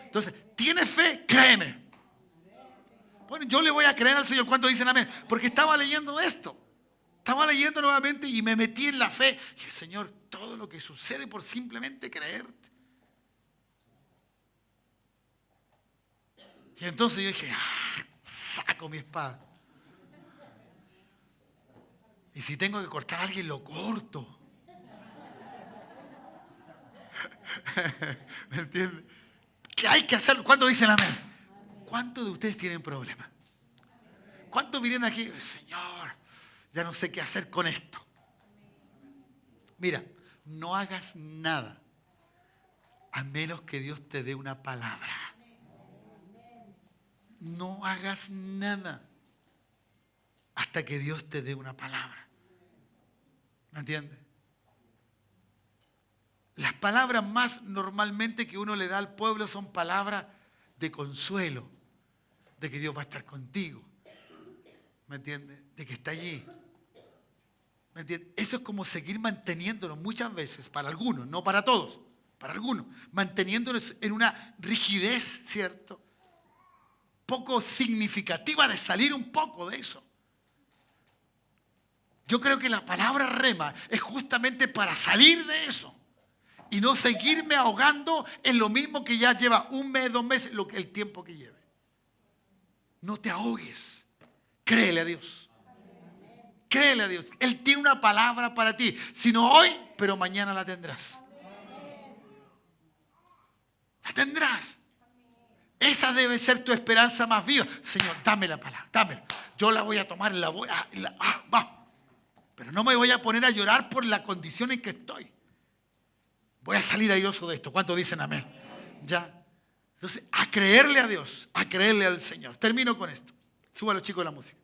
Entonces, ¿tienes fe? Créeme. Bueno, yo le voy a creer al Señor. ¿Cuántos dicen amén? Porque estaba leyendo esto. Estaba leyendo nuevamente y me metí en la fe. Y dije, Señor, todo lo que sucede por simplemente creerte. Y entonces yo dije, saco mi espada. Y si tengo que cortar a alguien, lo corto. ¿Me entiendes? ¿Qué hay que hacer? ¿Cuántos dicen amén? ¿Cuántos de ustedes tienen problemas? ¿Cuántos vinieron aquí? Señor, ya no sé qué hacer con esto. Mira, no hagas nada a menos que Dios te dé una palabra. No hagas nada hasta que Dios te dé una palabra. ¿Me entiendes? Las palabras más normalmente que uno le da al pueblo son palabras de consuelo, de que Dios va a estar contigo. ¿Me entiendes? De que está allí. ¿Me entiendes? Eso es como seguir manteniéndonos muchas veces, para algunos, no para todos, para algunos, manteniéndonos en una rigidez, ¿cierto? Poco significativa de salir un poco de eso. Yo creo que la palabra rema es justamente para salir de eso y no seguirme ahogando en lo mismo que ya lleva 1 mes, 2 meses, el tiempo que lleve. No te ahogues. Créele a Dios. Créele a Dios. Él tiene una palabra para ti. Si no hoy, pero mañana la tendrás. La tendrás. Esa debe ser tu esperanza más viva. Señor, dame la palabra, dámela. Yo la voy a tomar, va. Pero no me voy a poner a llorar por la condición en que estoy. Voy a salir airoso de esto. ¿Cuántos dicen amén? Ya. Entonces, a creerle a Dios, a creerle al Señor. Termino con esto. Suba a los chicos de la música.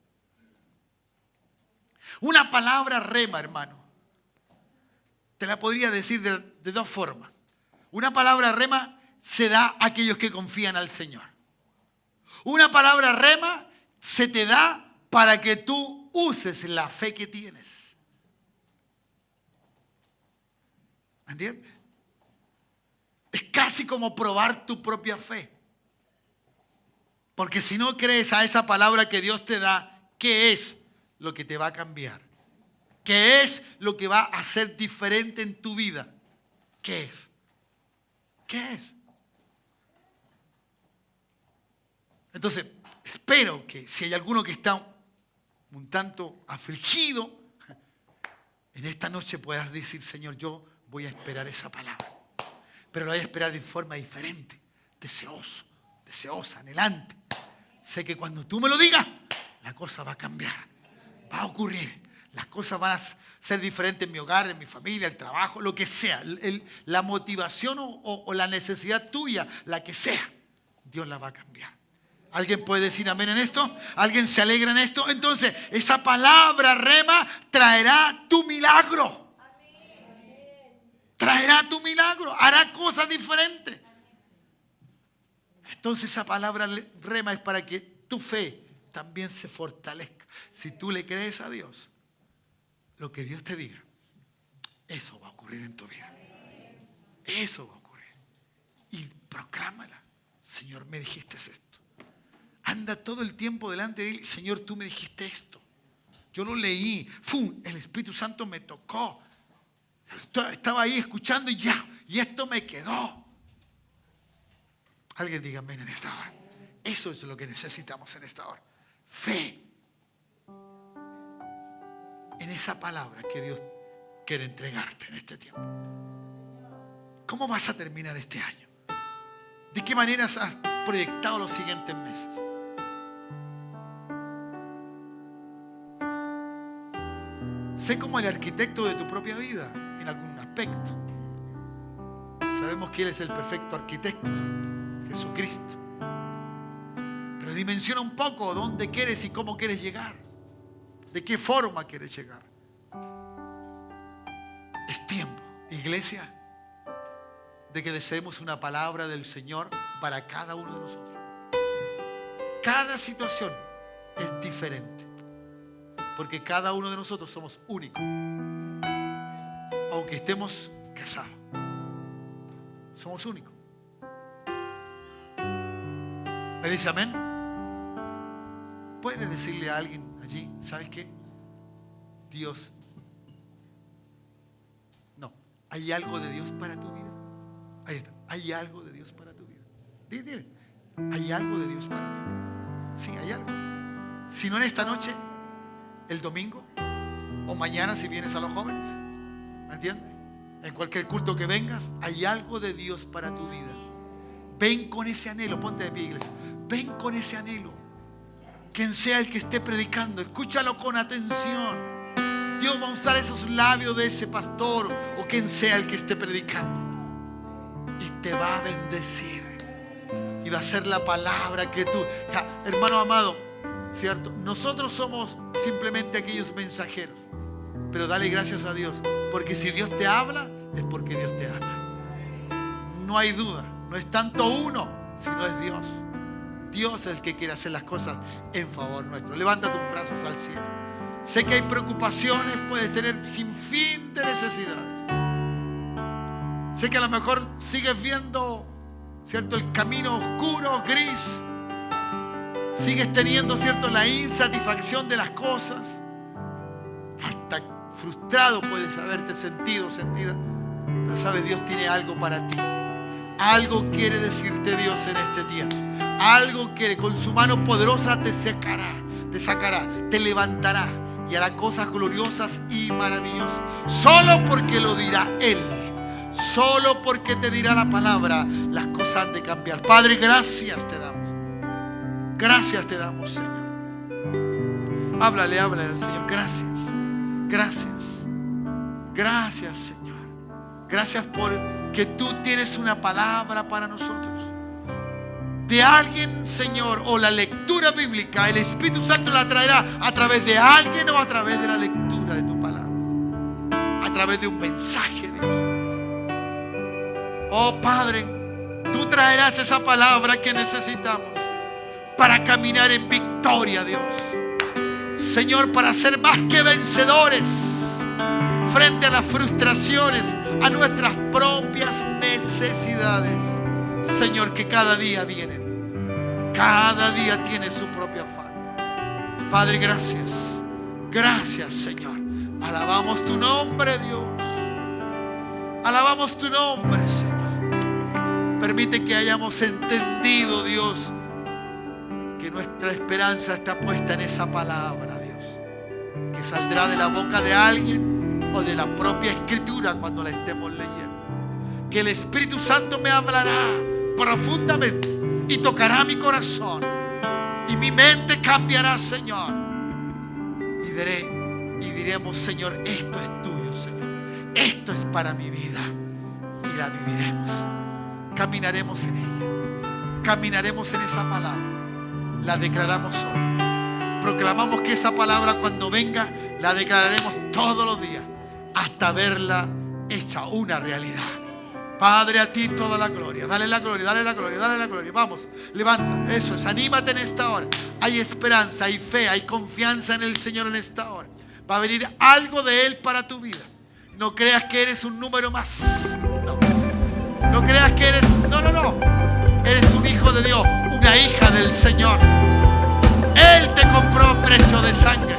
Una palabra rema, hermano. Te la podría decir de 2 formas. Una palabra rema se da a aquellos que confían al Señor. Una palabra rema se te da para que tú uses la fe que tienes. ¿Entiendes? Es casi como probar tu propia fe. Porque si no crees a esa palabra que Dios te da, ¿qué es lo que te va a cambiar? ¿Qué es lo que va a hacer diferente en tu vida? ¿Qué es? ¿Qué es? Entonces, espero que si hay alguno que está un tanto afligido, en esta noche puedas decir, Señor, yo voy a esperar esa palabra. Pero lo voy a esperar de forma diferente, deseoso, deseosa, anhelante. Sé que cuando tú me lo digas, la cosa va a cambiar, va a ocurrir. Las cosas van a ser diferentes en mi hogar, en mi familia, el trabajo, lo que sea. La motivación o la necesidad tuya, la que sea, Dios la va a cambiar. ¿Alguien puede decir amén en esto? ¿Alguien se alegra en esto? Entonces, esa palabra rema traerá tu milagro. Traerá tu milagro. Hará cosas diferentes. Entonces, esa palabra rema es para que tu fe también se fortalezca. Si tú le crees a Dios, lo que Dios te diga, eso va a ocurrir en tu vida. Eso va a ocurrir. Y proclámala. Señor, me dijiste esto. Anda todo el tiempo delante de Él. Señor, tú me dijiste esto. Yo lo leí. ¡Fum! El Espíritu Santo me tocó. Estaba ahí escuchando y ya. Y esto me quedó. Alguien diga amén en esta hora. Eso es lo que necesitamos en esta hora. Fe en esa palabra que Dios quiere entregarte en este tiempo. ¿Cómo vas a terminar este año? ¿De qué manera has proyectado los siguientes meses? Sé como el arquitecto de tu propia vida en algún aspecto. Sabemos que Él es el perfecto arquitecto, Jesucristo. Pero dimensiona un poco dónde quieres y cómo quieres llegar. ¿De qué forma quieres llegar? Es tiempo, iglesia, de que deseemos una palabra del Señor para cada uno de nosotros. Cada situación es diferente, porque cada uno de nosotros somos únicos. Aunque estemos casados, somos únicos. ¿Me dice amén? ¿Puedes decirle a alguien allí, ¿sabes qué? Dios, no, ¿hay algo de Dios para tu vida? Ahí está, ¿hay algo de Dios para tu vida? Dile, ¿hay algo de Dios para tu vida? Sí, hay algo. Si no en esta noche, el domingo, o mañana si vienes a los jóvenes, ¿me entiendes? En cualquier culto que vengas, hay algo de Dios para tu vida. Ven con ese anhelo, ponte de pie, iglesia. Ven con ese anhelo. Quien sea el que esté predicando, escúchalo con atención. Dios va a usar esos labios de ese pastor o quien sea el que esté predicando. Y te va a bendecir. Y va a ser la palabra que tú... Hermano amado, ¿cierto? Nosotros somos simplemente aquellos mensajeros. Pero dale gracias a Dios. Porque si Dios te habla, es porque Dios te ama. No hay duda. No es tanto uno, sino es Dios. Dios es el que quiere hacer las cosas en favor nuestro. Levanta tus brazos al cielo. Sé que hay preocupaciones, puedes tener sin fin de necesidades. Sé que a lo mejor sigues viendo, ¿cierto?, el camino oscuro, gris. Sigues teniendo, ¿cierto?, la insatisfacción de las cosas. Hasta frustrado puedes haberte sentido, sentida. Pero sabes, Dios tiene algo para ti. Algo quiere decirte Dios en este día. Algo quiere, con su mano poderosa te sacará, te levantará y hará cosas gloriosas y maravillosas. Solo porque lo dirá Él. Solo porque te dirá la palabra, las cosas han de cambiar. Padre, gracias te damos. Gracias te damos, Señor. Háblale al Señor. Gracias. Gracias. Gracias, Señor. Gracias porque tú tienes una palabra para nosotros. De alguien, Señor, o la lectura bíblica, el Espíritu Santo la traerá a través de alguien o a través de la lectura de tu palabra. A través de un mensaje, Dios. Oh Padre, tú traerás esa palabra que necesitamos para caminar en victoria, Dios. Señor, para ser más que vencedores frente a las frustraciones, a nuestras propias necesidades. Señor, que cada día vienen. Cada día tiene su propio afán. Padre, gracias. Gracias, Señor. Alabamos tu nombre, Dios. Alabamos tu nombre, Señor. Permite que hayamos entendido, Dios, que nuestra esperanza está puesta en esa palabra, Dios, que saldrá de la boca de alguien o de la propia Escritura cuando la estemos leyendo. Que el Espíritu Santo me hablará profundamente y tocará mi corazón y mi mente cambiará, Señor, y diremos, Señor, esto es tuyo, Señor, esto es para mi vida, y la viviremos. Caminaremos en ella, caminaremos en esa palabra, la declaramos hoy, proclamamos que esa palabra cuando venga la declararemos todos los días hasta verla hecha una realidad. Padre, a ti toda la gloria. Dale la gloria, dale la gloria, dale la gloria. Vamos, levanta. Eso es, anímate en esta hora. Hay esperanza, hay fe, hay confianza en el Señor en esta hora. Va a venir algo de Él para tu vida. No creas que eres un número más. No. No creas que eres... No. Eres un hijo de Dios, una hija del Señor. Él te compró a precio de sangre.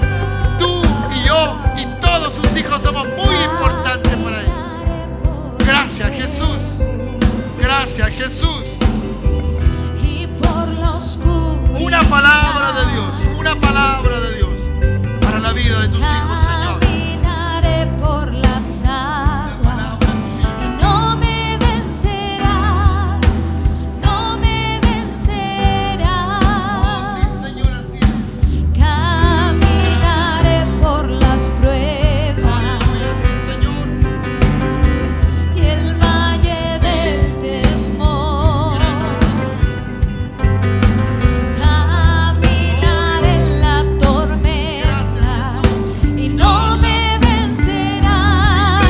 Tú y yo y todos sus hijos somos muy importantes para Él. Gracias, Jesús. Gracias, Jesús. Una palabra de Dios. Una palabra de Dios para la vida de tus hijos, Señor. Caminaré por las aguas y no me vencerá, no me vencerá. Sí, Señor, así es. Caminaré por las pruebas Sí, Señor. y el valle del temor. Caminaré en la tormenta y no me vencerá,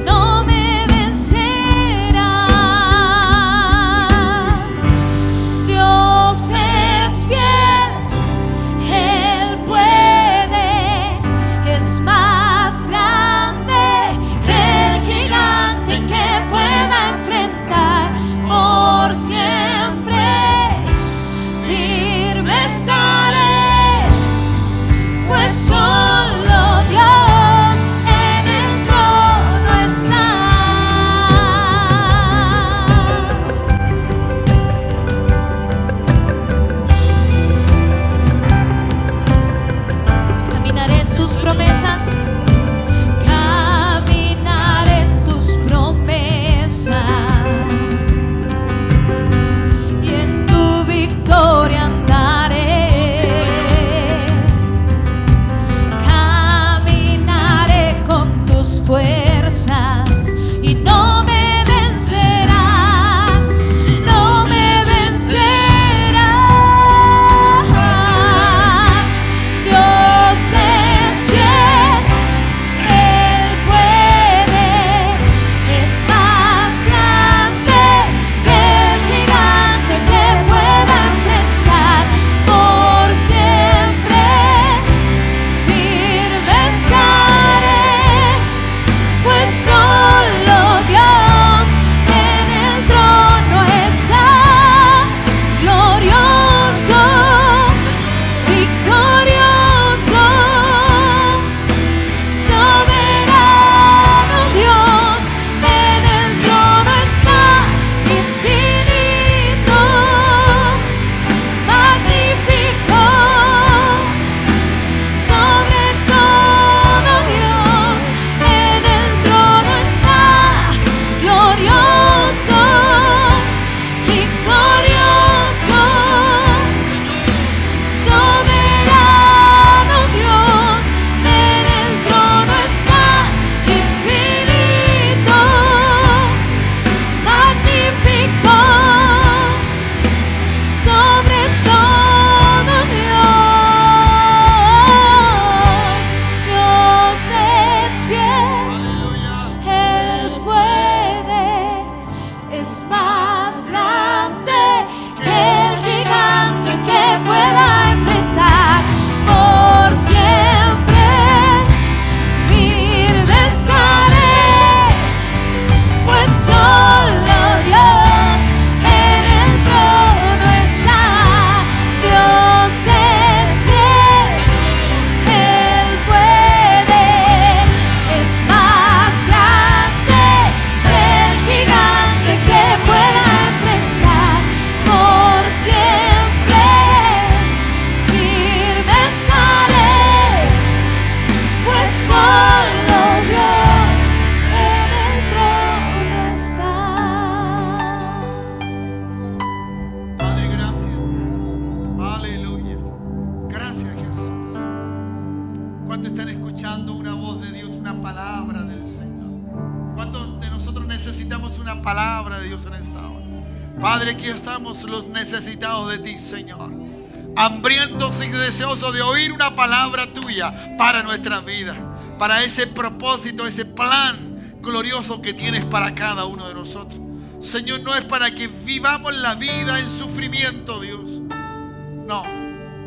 no me vencerá. Dios es fiel, Él puede, es más grande que el gigante que pueda enfrentar. Por siempre firme estaré, pues solo Dios en el trono está. Caminaré en tus promesas, caminaré en tus promesas y en tu victoria andaré. Caminaré con tus fuerzas y no me vencerá, no me vencerá. Dios es fiel, Él puede, es más grande que el gigante que pueda enfrentar. Por siempre firme estaré, pues solo Dios en el trono está. Glorioso, victorioso, soberano Dios en el trono está. Infinito, magnífico, sobre todo Dios en el trono está. Glorioso, victorioso, soberano Dios en el trono está. Infinito, magnífico, sobre todo Dios. Dios es fiel, Él puede, es más grande que el gigante que pueda enfrentar. Por siempre firme estaré, pues solo Dios en el trono está. Dios es fiel, Él puede, es más grande que el gigante que pueda enfrentar. Por siempre firme estaré, pues solo Dios en el trono está. Padre, gracias. Aleluya. Gracias, Jesús. ¿Cuántos están escuchando una voz de Dios, una palabra del Señor? ¿Cuántos de nosotros necesitamos una palabra de Dios en esta hora? Padre, aquí estamos los necesitados de ti, Señor. Hambrientos y deseosos de oír una palabra tuya para nuestra vida, para ese propósito, ese plan glorioso que tienes para cada uno de nosotros. Señor, no es para que vivamos la vida en sufrimiento, Dios. No,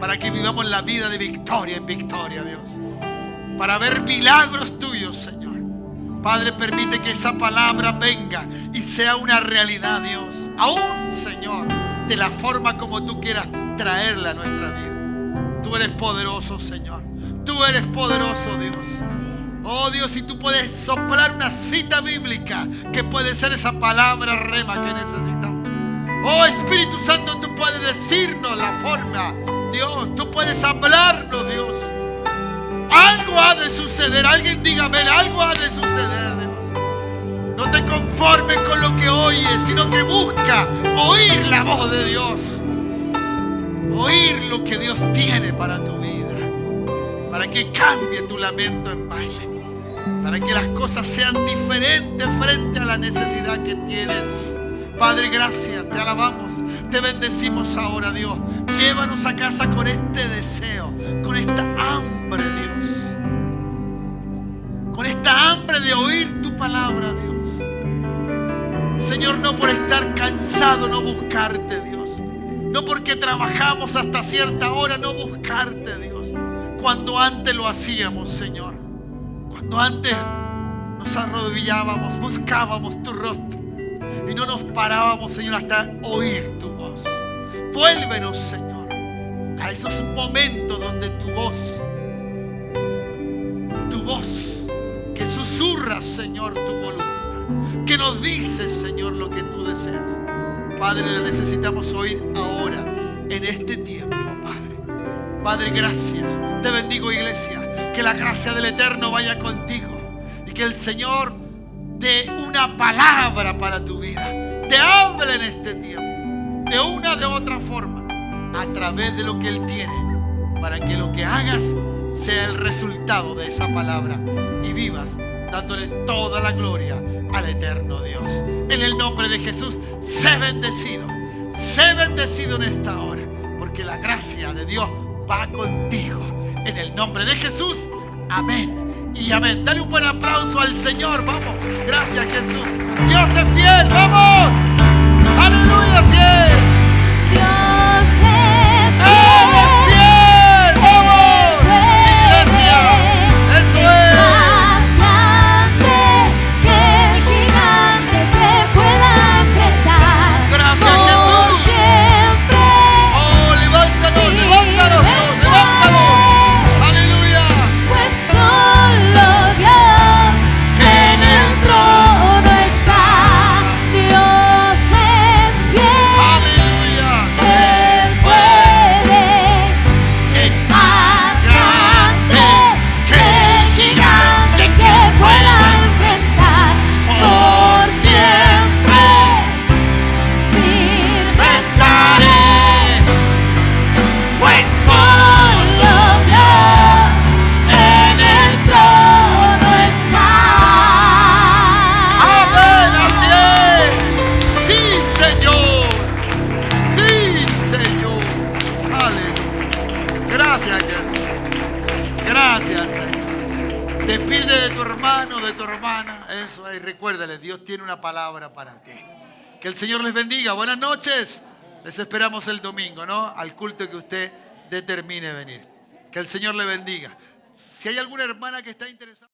para que vivamos la vida de victoria en victoria, Dios. Para ver milagros tuyos, Señor. Padre, permite que esa palabra venga y sea una realidad, Dios. Aún, Señor, de la forma como tú quieras traerla a nuestra vida. Tú eres poderoso, Señor. Tú eres poderoso, Dios. Oh Dios, si tú puedes soplar una cita bíblica que puede ser esa palabra rema que necesitamos. Oh Espíritu Santo, tú puedes decirnos la forma. Dios, tú puedes hablarnos, Dios. Algo ha de suceder. Alguien dígame, algo ha de suceder, Dios. No te conformes con lo que oyes, sino que busca oír la voz de Dios. Oír lo que Dios tiene para tu vida. Para que cambie tu lamento en baile. Para que las cosas sean diferentes frente a la necesidad que tienes. Padre, gracias, te alabamos, te bendecimos ahora, Dios. Llévanos a casa con este deseo, con esta hambre, Dios. Con esta hambre de oír tu palabra, Dios. Señor, no por estar cansado, no buscarte, Dios. No porque trabajamos hasta cierta hora, no buscarte, Dios. Cuando antes lo hacíamos, Señor. Cuando antes nos arrodillábamos, buscábamos tu rostro. Y no nos parábamos, Señor, hasta oír tu voz. Vuélvenos, Señor, a esos momentos donde tu voz, que susurra, Señor, tu voluntad, que nos dice, Señor, lo que tú deseas. Padre, la necesitamos oír ahora, en este tiempo, Padre. Padre, gracias. Te bendigo, iglesia. Que la gracia del Eterno vaya contigo. Y que el Señor dé una palabra para tu vida. Te hable en este tiempo. De una de otra forma. A través de lo que Él tiene. Para que lo que hagas sea el resultado de esa palabra. Y vivas dándole toda la gloria al eterno Dios. En el nombre de Jesús, sé bendecido. Sé bendecido en esta hora. Porque la gracia de Dios va contigo. En el nombre de Jesús, amén y amén. Dale un buen aplauso al Señor. Vamos. Gracias, Jesús. Dios es fiel. Vamos. Aleluya, fiel. Dios es Él es fiel. Vamos. Iglesia. Eso es. más grande que el gigante que pueda enfrentar. Gracias, Por Jesús. siempre Oh, levántanos, levántanos, Dios, levántanos. Aleluya. pues solo Dios en el trono está. Dios es fiel, Aleluya. Él puede, es más grande que el gigante que pueda enfrentar. Por siempre firme estaré, pues solo Dios en el trono está. Amén, así es. Sí, Señor. Sí, Señor. Aleluya. Gracias, Jesús. Gracias, Señor. Despide de tu hermano, de tu hermana. Eso es. Recuérdale, Dios tiene una palabra para ti. Que el Señor les bendiga. Buenas noches. Les esperamos el domingo, ¿no? Al culto que usted determine venir. Que el Señor le bendiga. Si hay alguna hermana que está interesada.